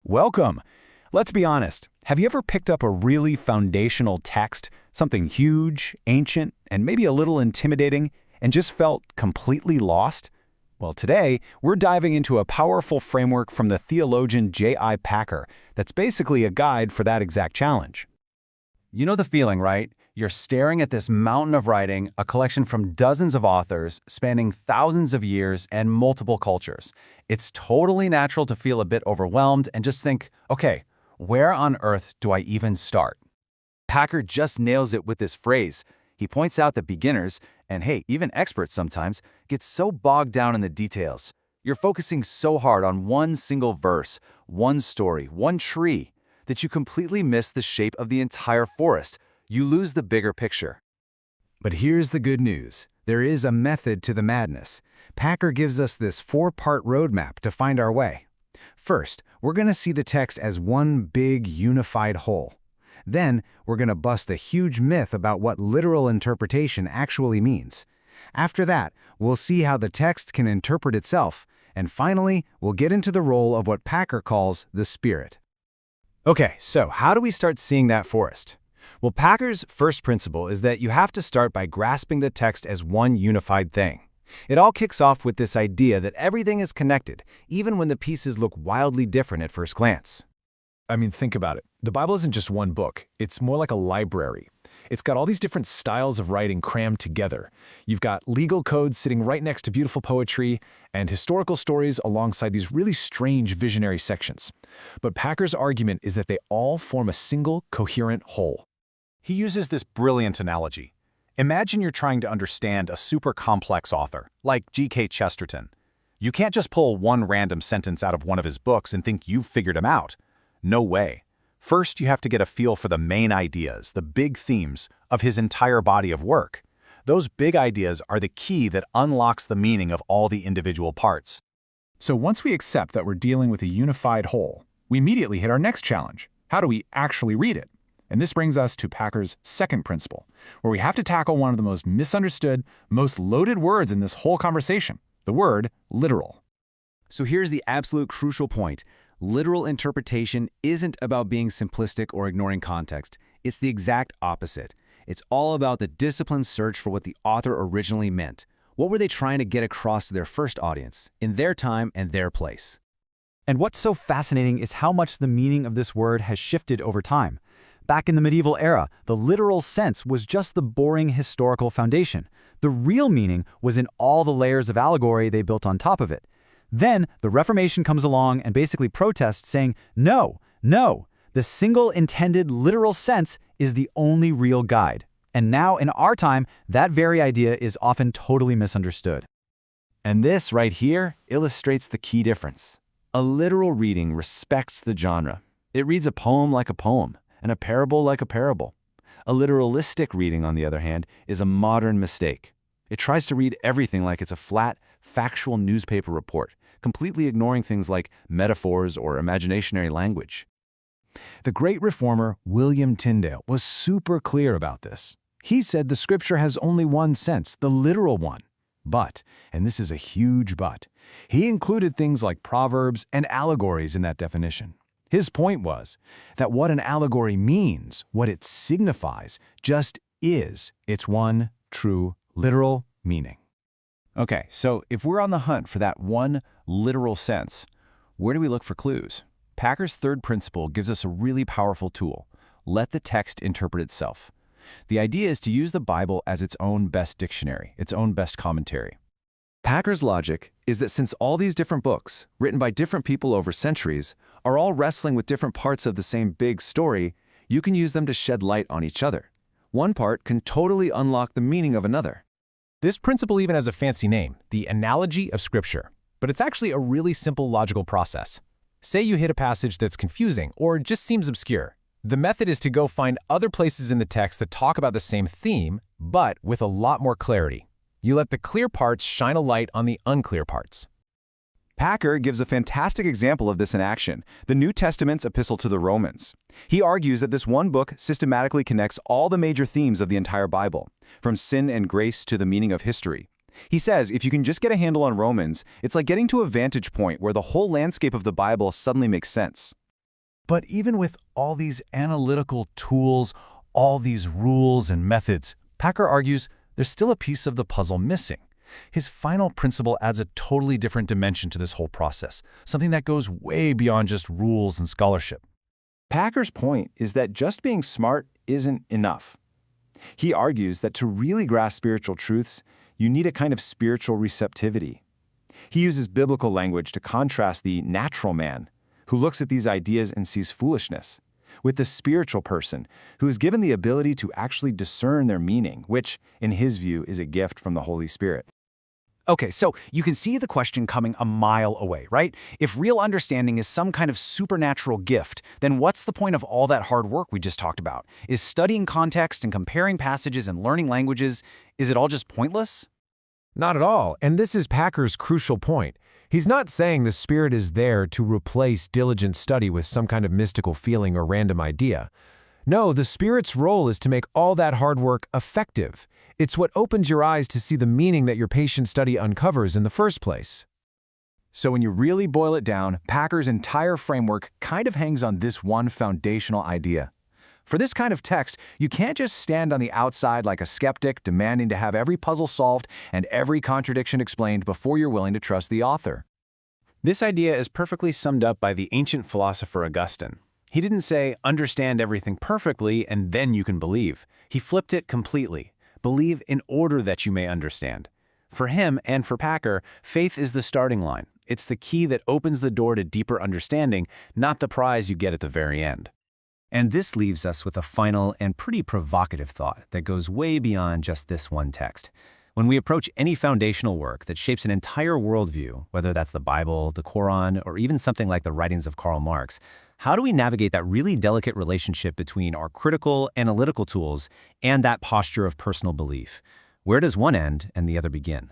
Welcome. Let's be honest. Have you ever picked up a really foundational text, something huge, ancient, and maybe a little intimidating, and just felt completely lost? Well, today, we're diving into a powerful framework from the theologian J.I. Packer that's basically a guide for that exact challenge. You know the feeling, right? You're staring at this mountain of writing, a collection from dozens of authors, spanning thousands of years and multiple cultures. It's totally natural to feel a bit overwhelmed and just think, okay, where on earth do I even start? Packer just nails it with this phrase. He points out that beginners, and hey, even experts sometimes, get so bogged down in the details. You're focusing so hard on one single verse, one story, one tree, that you completely miss the shape of the entire forest. You lose the bigger picture. But here's the good news. There is a method to the madness. Packer gives us this 4-part roadmap to find our way. First, we're going to see the text as one big unified whole. Then, we're going to bust a huge myth about what literal interpretation actually means. After that, we'll see how the text can interpret itself. And finally, we'll get into the role of what Packer calls the Spirit. Okay, so how do we start seeing that forest? Well, Packer's first principle is that you have to start by grasping the text as one unified thing. It all kicks off with this idea that everything is connected, even when the pieces look wildly different at first glance. I mean, think about it. The Bible isn't just one book. It's more like a library. It's got all these different styles of writing crammed together. You've got legal codes sitting right next to beautiful poetry and historical stories alongside these really strange visionary sections. But Packer's argument is that they all form a single, coherent whole. He uses this brilliant analogy. Imagine you're trying to understand a super complex author, like G.K. Chesterton. You can't just pull one random sentence out of one of his books and think you've figured him out. No way. First, you have to get a feel for the main ideas, the big themes of his entire body of work. Those big ideas are the key that unlocks the meaning of all the individual parts. So once we accept that we're dealing with a unified whole, we immediately hit our next challenge. How do we actually read it? And this brings us to Packer's second principle, where we have to tackle one of the most misunderstood, most loaded words in this whole conversation, the word literal. So here's the absolute crucial point. Literal interpretation isn't about being simplistic or ignoring context. It's the exact opposite. It's all about the disciplined search for what the author originally meant. What were they trying to get across to their first audience, in their time and their place? And what's so fascinating is how much the meaning of this word has shifted over time. Back in the medieval era, the literal sense was just the boring historical foundation. The real meaning was in all the layers of allegory they built on top of it. Then, the Reformation comes along and basically protests, saying, no, the single intended literal sense is the only real guide. And now, in our time, that very idea is often totally misunderstood. And this right here illustrates the key difference. A literal reading respects the genre. It reads a poem like a poem, and a parable like a parable. A literalistic reading, on the other hand, is a modern mistake. It tries to read everything like it's a flat, factual newspaper report, completely ignoring things like metaphors or imaginary language. The great reformer William Tyndale was super clear about this. He said the scripture has only one sense, the literal one. But, and this is a huge but, he included things like proverbs and allegories in that definition. His point was that what an allegory means, what it signifies, just is its one true literal meaning. Okay, so if we're on the hunt for that one literal sense, where do we look for clues? Packer's third principle gives us a really powerful tool. Let the text interpret itself. The idea is to use the Bible as its own best dictionary, its own best commentary. Packer's logic is that since all these different books, written by different people over centuries, are all wrestling with different parts of the same big story, you can use them to shed light on each other. One part can totally unlock the meaning of another. This principle even has a fancy name, the analogy of Scripture. But it's actually a really simple logical process. Say you hit a passage that's confusing or just seems obscure. The method is to go find other places in the text that talk about the same theme, but with a lot more clarity. You let the clear parts shine a light on the unclear parts. Packer gives a fantastic example of this in action, the New Testament's epistle to the Romans. He argues that this one book systematically connects all the major themes of the entire Bible, from sin and grace to the meaning of history. He says if you can just get a handle on Romans, it's like getting to a vantage point where the whole landscape of the Bible suddenly makes sense. But even with all these analytical tools, all these rules and methods, Packer argues there's still a piece of the puzzle missing. His final principle adds a totally different dimension to this whole process, something that goes way beyond just rules and scholarship. Packer's point is that just being smart isn't enough. He argues that to really grasp spiritual truths, you need a kind of spiritual receptivity. He uses biblical language to contrast the natural man, who looks at these ideas and sees foolishness, with the spiritual person, who is given the ability to actually discern their meaning, which, in his view, is a gift from the Holy Spirit. Okay, so you can see the question coming a mile away, right? If real understanding is some kind of supernatural gift, then what's the point of all that hard work we just talked about? Is studying context and comparing passages and learning languages, is it all just pointless? Not at all, and this is Packer's crucial point. He's not saying the Spirit is there to replace diligent study with some kind of mystical feeling or random idea. No, the Spirit's role is to make all that hard work effective. It's what opens your eyes to see the meaning that your patient study uncovers in the first place. So when you really boil it down, Packer's entire framework kind of hangs on this one foundational idea. For this kind of text, you can't just stand on the outside like a skeptic demanding to have every puzzle solved and every contradiction explained before you're willing to trust the author. This idea is perfectly summed up by the ancient philosopher Augustine. He didn't say, understand everything perfectly and then you can believe. He flipped it completely. Believe in order that you may understand. For him and for Packer, faith is the starting line. It's the key that opens the door to deeper understanding, not the prize you get at the very end. And this leaves us with a final and pretty provocative thought that goes way beyond just this one text. When we approach any foundational work that shapes an entire worldview, whether that's the Bible, the Quran, or even something like the writings of Karl Marx, how do we navigate that really delicate relationship between our critical, analytical tools and that posture of personal belief? Where does one end and the other begin?